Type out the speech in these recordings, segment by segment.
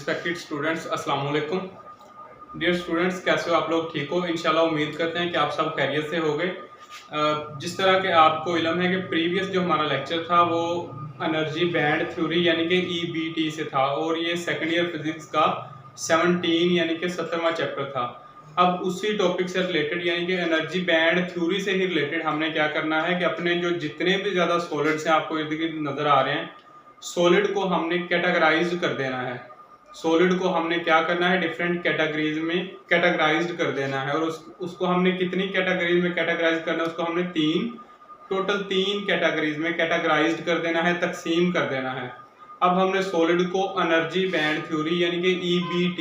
Respected students, अस्सलाम वालेकुम। Dear students, कैसे हो आप लोग? ठीक हो? इंशाल्लाह उम्मीद करते हैं कि आप सब खैरियत से होंगे। जिस तरह के आपको इल्म है कि प्रीवियस जो हमारा लेक्चर था वो एनर्जी बैंड थ्योरी यानी कि EBT से था और ये सेकंड ईयर फिजिक्स का 17 यानी कि 17वां चैप्टर था। अब उसी टॉपिक से रिलेटेड यानी कि एनर्जी बैंड थ्योरी से ही रिलेटेड हमने क्या करना है कि अपने जो जितने भी ज़्यादा सॉलिड्स हैं आपको इर्द गिर्द नज़र आ रहे हैं, सॉलिड को हमने कैटेगराइज कर देना है। सॉलिड को हमने क्या करना है, डिफरेंट कैटेगरीज में कैटेगराइज्ड कर देना है। और उसको हमने कितनी कैटेगरीज में कैटेगराइज करना है, उसको हमने टोटल तीन कैटेगरीज में कैटेगराइज्ड कर देना है, तकसीम कर देना है। अब हमने सॉलिड को एनर्जी बैंड थ्योरी यानी कि EBT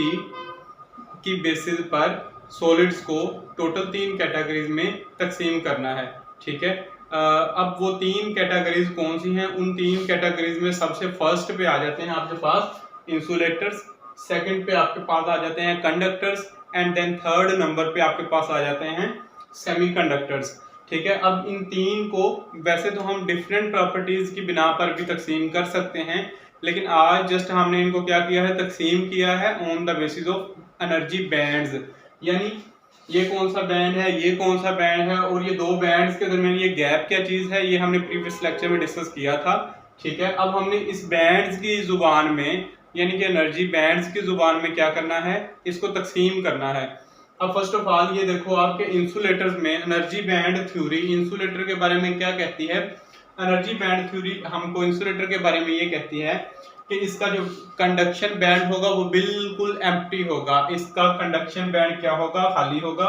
की बेसिस पर सॉलिड्स को टोटल तीन कैटेगरीज में तकसीम करना है। ठीक है। अब वो तीन कैटेगरीज कौन सी हैं? उन तीन कैटेगरीज में सबसे फर्स्ट पे आ जाते हैं आपके पास इंसुलेटर्स, सेकंड पे आपके पास आ जाते हैं conductors and then third number पे आपके पास आ जाते हैं सेमीकंडक्टर्स। ठीक है। अब इन तीन को वैसे तो हम डिफरेंट प्रॉपर्टीज की बिना पर भी तकसीम कर सकते हैं, लेकिन आज जस्ट हमने इनको क्या किया है, तकसीम किया है on the basis of energy bands. यानी ये कौन सा बैंड है, ये कौन सा बैंड है, और ये दो बैंड्स के दरमियान ये गैप क्या चीज है, ये हमने प्रीवियस लेक्चर में डिस्कस किया था। ठीक है। अब हमने इस बैंड्स की जुबान में यानी कि एनर्जी बैंड्स की जुबान में क्या करना है, इसको तकसीम करना है। अब फर्स्ट ऑफ ऑल ये देखो आपके इंसुलेटर्स में एनर्जी बैंड थ्योरी इंसुलेटर के बारे में क्या कहती है। एनर्जी बैंड थ्योरी हमको इंसुलेटर के बारे में ये कहती है कि इसका जो कंडक्शन बैंड होगा वो बिल्कुल एम्प्टी होगा। इसका कंडक्शन बैंड क्या होगा, खाली होगा।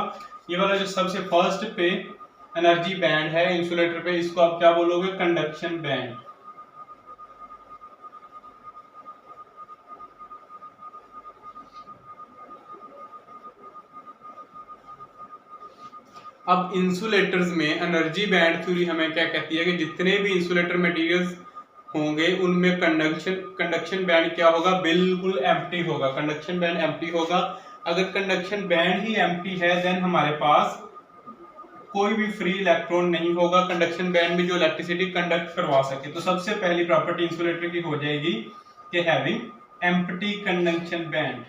ये वाला जो सबसे फर्स्ट पे एनर्जी बैंड है इंसुलेटर पे, इसको आप क्या बोलोगे, कंडक्शन बैंड। अब इंसुलेटर्स में एनर्जी बैंड थ्योरी हमें क्या कहती है कि जितने भी इंसुलेटर मटेरियल्स होंगे उनमें कंडक्शन बैंड क्या होगा, बिल्कुल एम्प्टी होगा। कंडक्शन बैंड एम्प्टी होगा। अगर कंडक्शन बैंड ही एम्प्टी है देन हमारे पास कोई भी फ्री इलेक्ट्रॉन नहीं होगा कंडक्शन बैंड में जो इलेक्ट्रिसिटी कंडक्ट करवा सके। तो सबसे पहली प्रॉपर्टी इंसुलेटर की हो जाएगी कि having empty conduction band.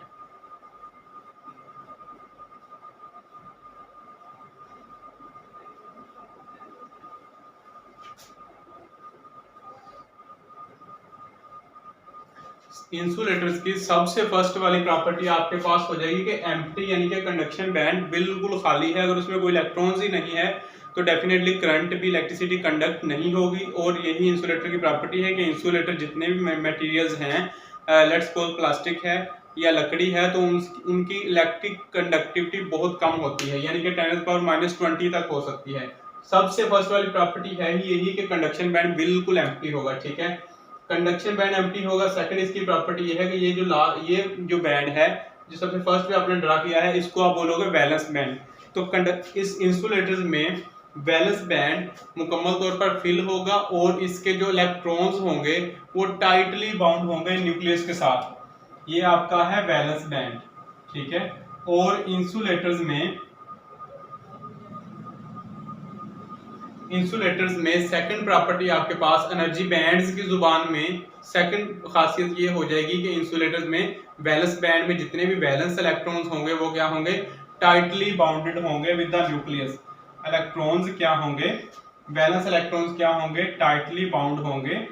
Insulators की सबसे फर्स्ट वाली प्रॉपर्टी आपके पास हो जाएगी कि एम्प्टी यानी कि कंडक्शन बैंड बिल्कुल खाली है। अगर उसमें कोई इलेक्ट्रॉन्स ही नहीं है तो डेफिनेटली करंट भी इलेक्ट्रिसिटी कंडक्ट नहीं होगी। और यही इंसुलेटर की प्रॉपर्टी है कि इंसुलेटर जितने भी मटेरियल्स हैं, लेट्स सपोज प्लास्टिक है या लकड़ी है, तो उनकी इलेक्ट्रिक कंडक्टिविटी बहुत कम होती है, यानी कि 10⁻⁻20 तक हो सकती है। सबसे फर्स्ट वाली प्रॉपर्टी है ही यही कि कंडक्शन बैंड बिल्कुल एम्प्टी होगा। ठीक है। कंडक्शन बैंड एम्प्टी होगा। सेकंड इसकी प्रॉपर्टी ये है कि ये जो बैंड है जो सबसे फर्स्ट पे आपने ड्रा किया है, इसको आप बोलोगे वैलेंस बैंड। तो इस इंसुलेटर्स में वैलेंस बैंड मुकम्मल तौर पर फिल होगा और इसके जो इलेक्ट्रॉन्स होंगे वो टाइटली बाउंड होंगे न्यूक्लियस के साथ। ये आपका है वैलेंस बैंड। ठीक है। और इंसुलेटर्स में सेकंड प्रॉपर्टी आपके पास एनर्जी बैंड्स की जुबान में सेकंड खासियत ये हो जाएगी कि इंसुलेटर्स में वैलेंस बैंड में जितने भी वैलेंस इलेक्ट्रॉन्स होंगे वो क्या होंगे, टाइटली बाउंडेड होंगे विद द न्यूक्लियस। इलेक्ट्रॉन्स क्या होंगे, वैलेंस इलेक्ट्रॉन्स क्या होंगे, टाइटली बाउंड होंगे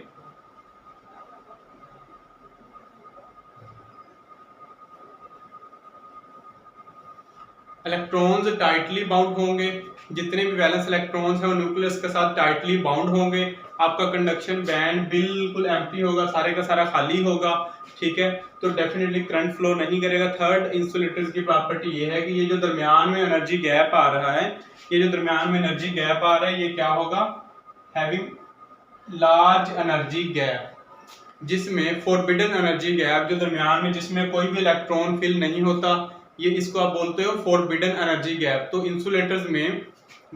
इलेक्ट्रॉन्स टाइटली बाउंड होंगे। जितने भी वैलेंस इलेक्ट्रॉन्स हैं वो न्यूक्लियस के साथ टाइटली बाउंड होंगे। आपका कंडक्शन बैंड बिल्कुल एम्प्टी होगा, सारे का सारा खाली होगा। ठीक है। तो डेफिनेटली करंट फ्लो नहीं करेगा। थर्ड इंसुलेटर्स की प्रॉपर्टी ये है कि ये जो दरमियान में एनर्जी गैप आ रहा है, ये क्या होगा, हैविंग लार्ज एनर्जी गैप, जिसमें फॉरबिडन एनर्जी गैप जो दरमियान में जिसमें कोई भी इलेक्ट्रॉन फिल नहीं होता, ये इसको आप बोलते हो फॉरबिडन एनर्जी गैप। तो इंसुलेटर्स में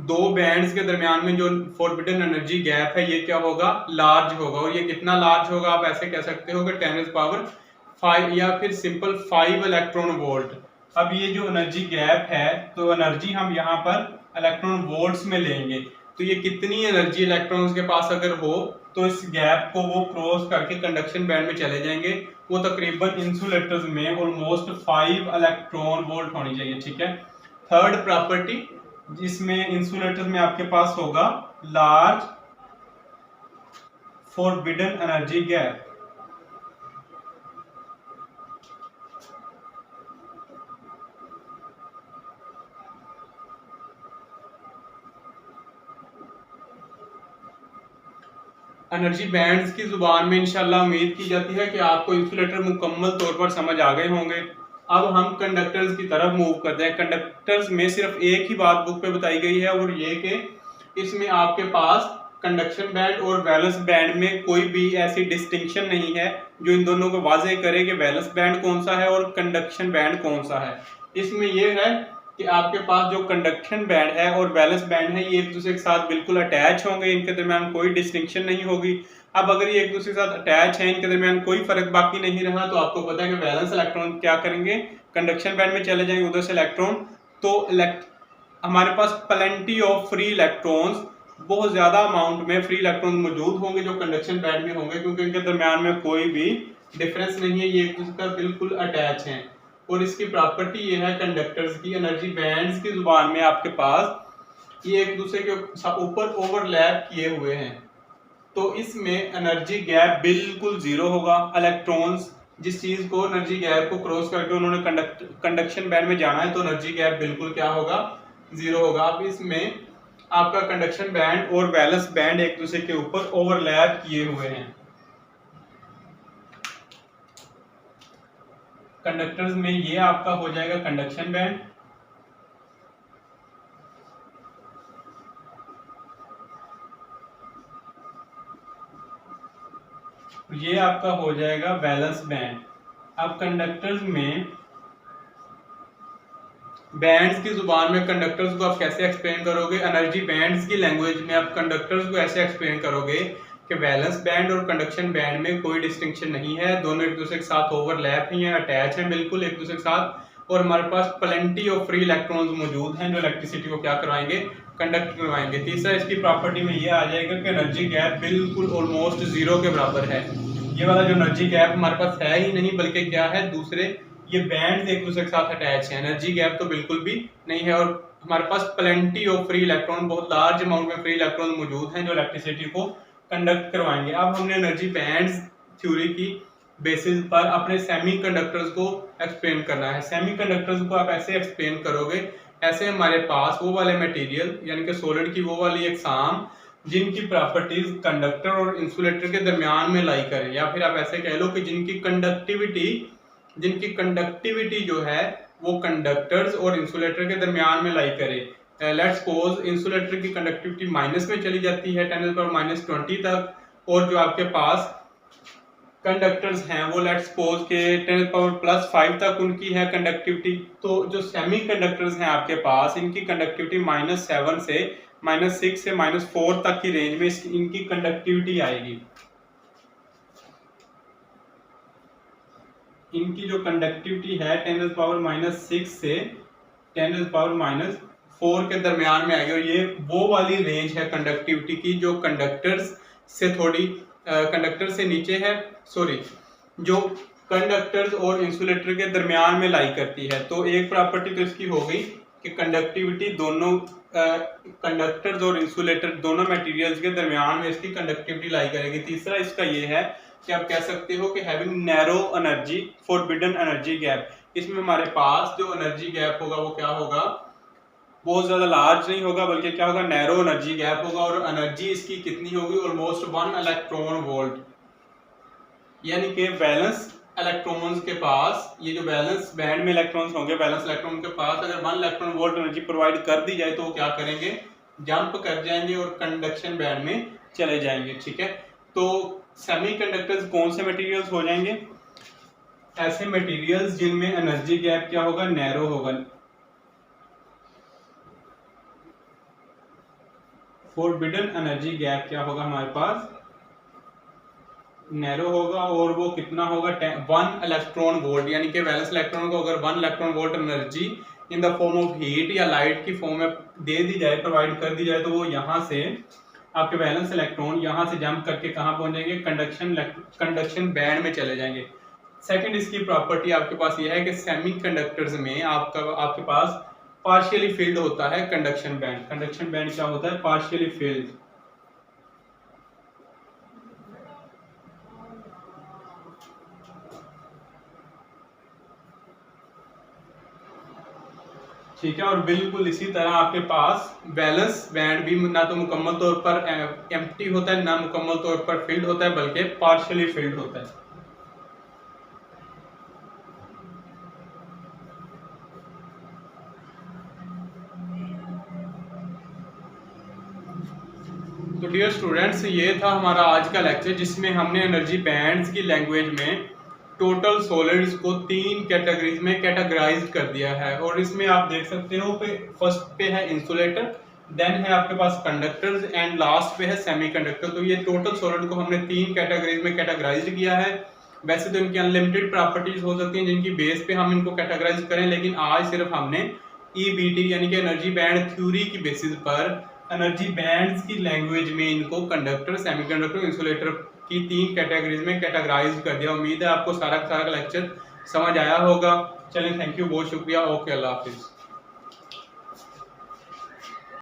दो बैंड्स के दरमियान में जो फॉरबिडन एनर्जी गैप है ये क्या होगा, लार्ज होगा। और ये कितना लार्ज होगा, आप ऐसे कह सकते हो कि 10⁻⁵ या फिर सिंपल 5 इलेक्ट्रॉन वोल्ट। अब ये जो एनर्जी गैप है तो एनर्जी हम यहाँ पर इलेक्ट्रॉन वोल्ट्स में लेंगे। तो ये कितनी एनर्जी इलेक्ट्रॉन्स के पास अगर हो तो इस गैप को वो क्रॉस करके कंडक्शन बैंड में चले जाएंगे वो तकरीबन इंसुलेटर्स में ऑलमोस्ट 5 इलेक्ट्रॉन वोल्ट होनी चाहिए, ठीक है। थर्ड प्रॉपर्टी, जिसमें इंसुलेटर्स में आपके पास होगा large forbidden energy gap. Energy bands की जुबान में इंशाल्लाह उम्मीद की जाती है कि आपको इंसुलेटर मुकम्मल तौर पर समझ आ गए होंगे। अब हम कंडक्टर्स की तरफ मूव करते हैं। कंडक्टर्स में सिर्फ एक ही बात बुक पे बताई गई है, और ये कि इसमें आपके पास कंडक्शन बैंड और वैलेंस बैंड में कोई भी ऐसी डिस्टिंक्शन नहीं है जो इन दोनों को वाज़ेह करे कि वैलेंस बैंड कौन सा है और कंडक्शन बैंड कौन सा है। इसमें यह है कि आपके पास जो कंडक्शन बैंड है और वैलेंस बैंड है, ये एक दूसरे के साथ बिल्कुल अटैच होंगे, इनके दरमियान कोई डिस्टिंक्शन नहीं होगी। अब अगर ये एक दूसरे के साथ अटैच है, इनके दरमियान कोई फर्क बाकी नहीं रहा, तो आपको पता है कि वैलेंस इलेक्ट्रॉन क्या करेंगे, कंडक्शन बैंड में चले जाएंगे, उधर से इलेक्ट्रॉन। तो हमारे पास प्लेंटी ऑफ फ्री इलेक्ट्रॉन्स, बहुत ज्यादा अमाउंट में फ्री इलेक्ट्रॉन मौजूद होंगे जो कंडक्शन बैंड में होंगे, क्योंकि इनके दरमियान में कोई भी डिफरेंस नहीं है, ये एक दूसरे का बिल्कुल अटैच हैं। और इसकी प्रॉपर्टी ये है कंडक्टर्स की, एनर्जी बैंड्स की जुबान में आपके पास ये एक दूसरे के ऊपर ओवरलैप किए हुए हैं, तो इसमें एनर्जी गैप बिल्कुल जीरो होगा। इलेक्ट्रॉन्स जिस चीज को एनर्जी गैप को क्रॉस करके उन्होंने कंडक्शन बैंड में जाना है, तो एनर्जी गैप बिल्कुल क्या होगा, जीरो होगा। अब इसमें आपका कंडक्शन बैंड और वैलेंस बैंड एक दूसरे के ऊपर ओवरलैप किए हुए हैं। कंडक्टर्स में ये आपका हो जाएगा कंडक्शन बैंड, ये आपका हो जाएगा वैलेंस बैंड। अब कंडक्टर्स में बैंड्स की जुबान में कंडक्टर्स को आप कैसे एक्सप्लेन करोगे, एनर्जी बैंड्स की लैंग्वेज में आप कंडक्टर्स को ऐसे एक्सप्लेन करोगे कि वैलेंस बैंड और कंडक्शन बैंड में कोई डिस्टिंक्शन नहीं है, दोनों एक दूसरे के साथ ओवरलैप ही हैं, अटैच हैं बिल्कुल एक दूसरे के साथ, और हमारे पास प्लेंटी ऑफ फ्री इलेक्ट्रॉन्स मौजूद हैं जो इलेक्ट्रिसिटी को क्या करवाएंगे, कंडक्ट करवाएंगे। तीसरा इसकी प्रॉपर्टी में ये आ जाएगा कि एनर्जी गैप बिल्कुल ऑलमोस्ट जीरो के बराबर है। ये वाला जो एनर्जी गैप हमारे पास है ही नहीं, बल्कि क्या है, दूसरे ये बैंड एक दूसरे के साथ अटैच है, एनर्जी गैप तो बिल्कुल भी नहीं है। और हमारे पास प्लेंटी ऑफ फ्री इलेक्ट्रॉन, बहुत लार्ज अमाउंट में फ्री इलेक्ट्रॉन मौजूद हैं जो इलेक्ट्रिसिटी को कंडक्ट करवाएंगे। अब हमने एनर्जी बैंड्स थ्योरी की बेसिस पर अपने सेमीकंडक्टर्स को एक्सप्लेन करना है। सेमीकंडक्टर्स को आप ऐसे एक्सप्लेन करोगे, ऐसे हमारे पास वो वाले मटेरियल यानी कि सॉलिड की वो वाली एग्जाम जिनकी प्रॉपर्टीज कंडक्टर और इंसुलेटर के दरमियान में लाई करें, या फिर आप ऐसे कह लो कि जिनकी कंडक्टिविटी जो है वो कंडक्टर्स और इंसुलेटर के दरमियान में लाई करे। लेट्स सपोज इंसुलेटर की कंडक्टिविटी माइनस में चली जाती है 10⁻⁻20 तक, और जो आपके पास कंडक्टर्स हैं वो लेट्स सपोज के 10⁻+5 तक उनकी है कंडक्टिविटी। तो जो सेमी कंडक्टर्स हैं आपके पास, इनकी कंडक्टिविटी -7 से -6 से -4 तक की रेंज में इनकी कंडक्टिविटी आएगी। इनकी जो कंडक्टिविटी है 10⁻6 से 10⁻4 के दरमियान में आएगी, और ये वो वाली रेंज है कंडक्टिविटी की जो कंडक्टर्स से थोड़ी कंडक्टर से नीचे है, सॉरी, जो कंडक्टर्स और इंसुलेटर के दरमियान में लाई करती है। तो एक प्रॉपर्टी तो इसकी हो गई कि कंडक्टिविटी दोनों कंडक्टर्स और इंसुलेटर दोनों मटेरियल्स के दरमियान में इसकी कंडक्टिविटी लाई करेगी। तीसरा इसका ये है कि आप कह सकते हो कि having narrow energy forbidden energy gap. इसमें हमारे पास जो एनर्जी गैप होगा वो क्या होगा, बहुत ज्यादा लार्ज नहीं होगा, बल्कि क्या होगा, नैरो एनर्जी गैप होगा, और एनर्जी इसकी कितनी होगी, ऑलमोस्ट 1 इलेक्ट्रॉन वोल्ट। यानी कि वैलेंस इलेक्ट्रॉन्स के पास, ये जो वैलेंस बैंड में इलेक्ट्रॉन्स होंगे, वैलेंस इलेक्ट्रॉन के पास अगर 1 इलेक्ट्रॉन वोल्ट एनर्जी प्रोवाइड कर दी जाए तो वो क्या करेंगे, जंप कर जाएंगे और कंडक्शन बैंड में चले जाएंगे। ठीक है, तो सेमीकंडक्टर्स कौन से मटेरियल्स हो जाएंगे, ऐसे मटेरियल्स जिनमें एनर्जी गैप क्या होगा, नैरो होगा। फॉरबिडन एनर्जी गैप क्या होगा हमारे पास, नैरो होगा, और वो कितना होगा, 1 इलेक्ट्रॉन वोल्ट। यानी कि वैलेंस इलेक्ट्रॉन को अगर 1 electron volt energy in the form of heat या लाइट की फॉर्म में दे दी जाए, प्रोवाइड कर दी जाए, तो वो यहाँ से आपके वैलेंस इलेक्ट्रॉन यहाँ से जंप करके कहाँ पहुंच जाएंगे, कंडक्शन बैंड में चले जाएंगे। सेकंड इसकी प्रॉपर्टी आपके पास यह है कि सेमीकंडक्टर्स में आपके पास पार्शियली फिल्ड होता है कंडक्शन बैंड। कंडक्शन बैंड क्या होता है? Partially field. ठीक है, और बिल्कुल इसी तरह आपके पास वैलेंस बैंड भी ना तो मुकम्मल तौर पर एम्प्टी होता है, ना मुकम्मल तौर पर फिल्ड होता है, बल्कि पार्शियली फिल्ड होता है। तो डियर स्टूडेंट्स, ये था हमारा आज का लेक्चर जिसमें हमने एनर्जी बैंड्स की लैंग्वेज में टोटल सॉलिड्स को 3 कैटेगरीज में कैटेगराइज कर दिया है। और इसमें आप देख सकते हो कि फर्स्ट पे है इंसुलेटर, देन है आपके पास कंडक्टर्स एंड लास्ट पे है सेमीकंडक्टर। तो ये टोटल सॉलिड को हमने 3 कैटेगरीज में कैटेगराइज किया है। वैसे तो इनकी अनलिमिटेड प्रॉपर्टीज हो सकती हैं जिनकी बेस पे हम इनको कैटेगराइज करें, लेकिन आज सिर्फ हमने ईबीटी यानी कि एनर्जी बैंड थ्योरी की बेसिस पर एनर्जी बैंड्स की लैंग्वेज में इनको कंडक्टर, सेमीकंडक्टर, इंसुलेटर की 3 कैटेगरीज में कैटेगराइज कर दिया। उम्मीद है आपको सारा का सारा लेक्चर समझ आया होगा। चलें, थैंक यू, बहुत शुक्रिया। ओके, अल्लाह हाफिज।